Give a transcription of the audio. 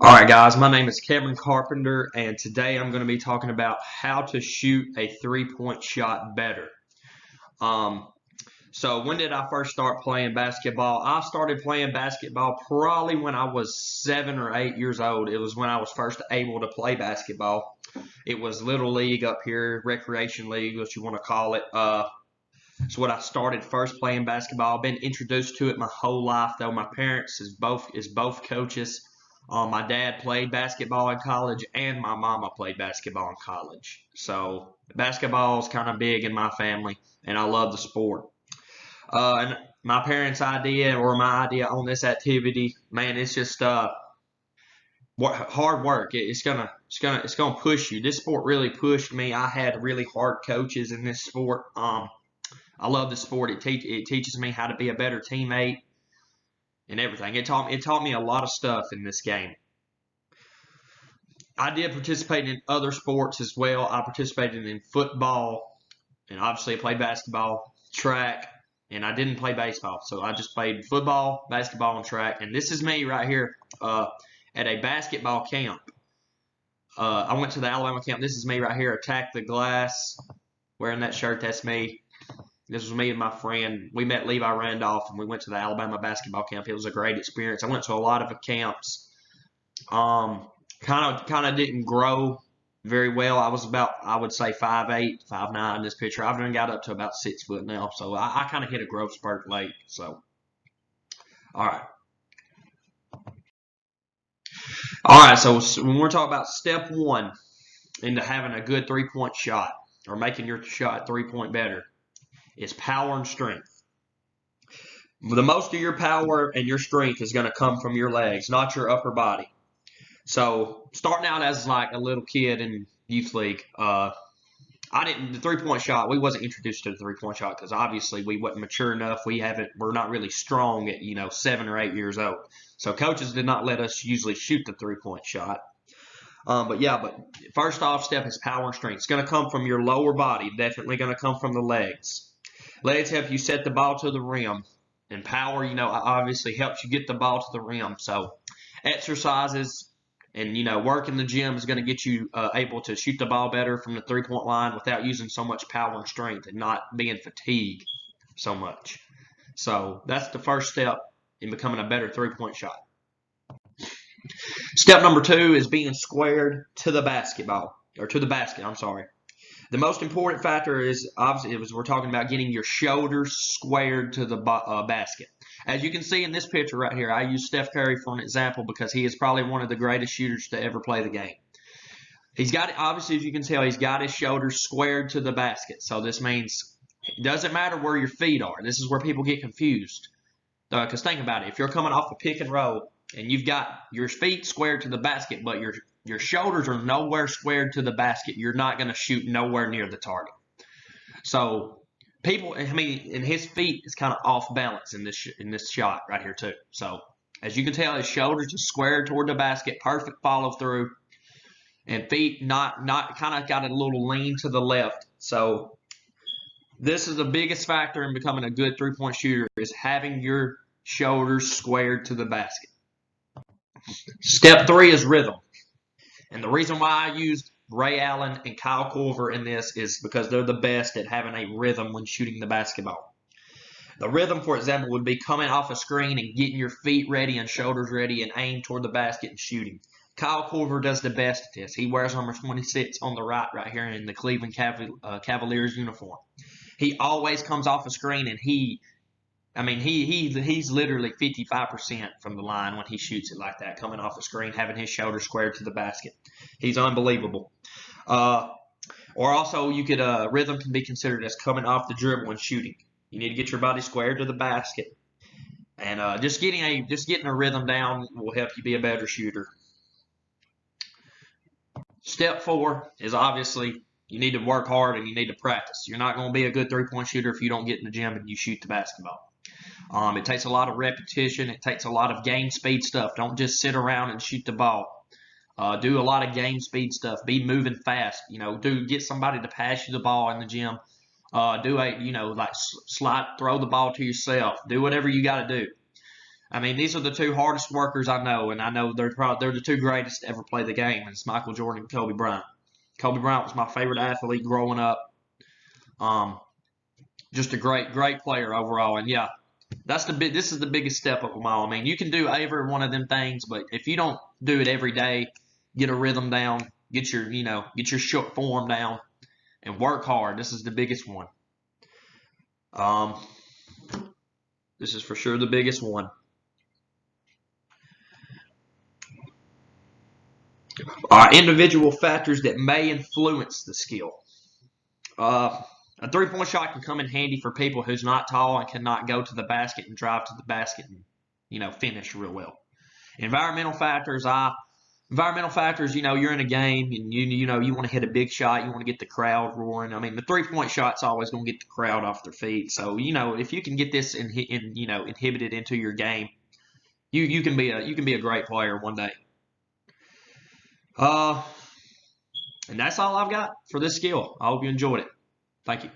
All right, guys, my name is Kevin Carpenter, and today I'm going to be talking about how to shoot a three-point shot better. Um, so when did I first start playing basketball? I started playing basketball probably when I was 7 or 8 years old. It was when I was first able to play basketball. It was Little League up here, Recreation League, what you want to call it. It's what I started first playing basketball. I've been introduced to it my whole life, though. My parents is both coaches. My dad played basketball in college, and my mama played basketball in college. So basketball is kind of big in my family, and I love the sport. And my parents' idea or my idea on this activity, man, it's just hard work. It's gonna push you. This sport really pushed me. I had really hard coaches in this sport. I love the sport. It teaches me how to be a better teammate and everything. It taught me a lot of stuff in this game. I did participate in other sports as well. I participated in football, and obviously I played basketball, track, and I didn't play baseball. So I just played football, basketball, and track. And this is me right here at a basketball camp. I went to the Alabama camp. This is me right here, attack the glass, wearing that shirt. That's me. This was me and my friend. We met Levi Randolph, and we went to the Alabama basketball camp. It was a great experience. I went to a lot of camps. Kind of didn't grow very well. I was about, I would say, 5'8", 5'9" in this picture. I've done got up to about 6 foot now, so I kind of hit a growth spurt late. So, all right. All right, so when we're talking about step one into having a good three-point shot or making your shot three-point better is power and strength. The most of your power and your strength is going to come from your legs, not your upper body. So starting out as like a little kid in youth league, the 3-point shot. We wasn't introduced to the 3-point shot because obviously we wasn't mature enough. We're not really strong at 7 or 8 years old. So coaches did not let us usually shoot the 3-point shot. But first off step is power and strength. It's going to come from your lower body. Definitely going to come from the legs. Legs help you set the ball to the rim, and power, obviously helps you get the ball to the rim. So exercises and, work in the gym is going to get you able to shoot the ball better from the 3-point line without using so much power and strength and not being fatigued so much. So that's the first step in becoming a better 3-point shot. Step number 2 is being squared to the basketball, or to the basket, I'm sorry. The most important factor is, obviously, we're talking about getting your shoulders squared to the basket. As you can see in this picture right here, I use Steph Curry for an example because he is probably one of the greatest shooters to ever play the game. He's got, obviously, as you can tell, he's got his shoulders squared to the basket. So this means it doesn't matter where your feet are. This is where people get confused. Because think about it. If you're coming off a pick and roll and you've got your feet squared to the basket, but your shoulders are nowhere squared to the basket, you're not going to shoot nowhere near the target. So and his feet is kind of off balance in this shot right here too. So as you can tell, his shoulders are squared toward the basket, perfect follow through, and feet not kind of got a little lean to the left. So this is the biggest factor in becoming a good 3-point shooter is having your shoulders squared to the basket. Step 3 is rhythm. And the reason why I used Ray Allen and Kyle Korver in this is because they're the best at having a rhythm when shooting the basketball. The rhythm, for example, would be coming off a screen and getting your feet ready and shoulders ready and aim toward the basket and shooting. Kyle Korver does the best at this. He wears number 26 on the right here in the Cleveland Cavaliers uniform. He always comes off a screen and he's literally 55% from the line when he shoots it like that, coming off the screen, having his shoulders squared to the basket. He's unbelievable. Or also, rhythm can be considered as coming off the dribble and shooting. You need to get your body squared to the basket, and just getting a rhythm down will help you be a better shooter. Step 4 is obviously you need to work hard and you need to practice. You're not going to be a good 3-point shooter if you don't get in the gym and you shoot the basketball. It takes a lot of repetition. It takes a lot of game speed stuff. Don't just sit around and shoot the ball. Do a lot of game speed stuff. Be moving fast. Get somebody to pass you the ball in the gym. Slide, throw the ball to yourself. Do whatever you got to do. I mean, these are the two hardest workers I know, and I know they're the two greatest to ever play the game. And it's Michael Jordan and Kobe Bryant. Kobe Bryant was my favorite athlete growing up. Just a great player overall. And yeah, this is the biggest step up of them all. I mean, you can do every one of them things, but if you don't do it every day, get a rhythm down, get your short form down, and work hard. This is the biggest one. This is for sure the biggest one. Individual factors that may influence the skill. A three-point shot can come in handy for people who's not tall and cannot go to the basket and drive to the basket and finish real well. Environmental factors, you're in a game and you want to hit a big shot, you want to get the crowd roaring. I mean, the three-point shot's always going to get the crowd off their feet. So if you can get this inhibited into your game, you can be a great player one day. And that's all I've got for this skill. I hope you enjoyed it. Thank you.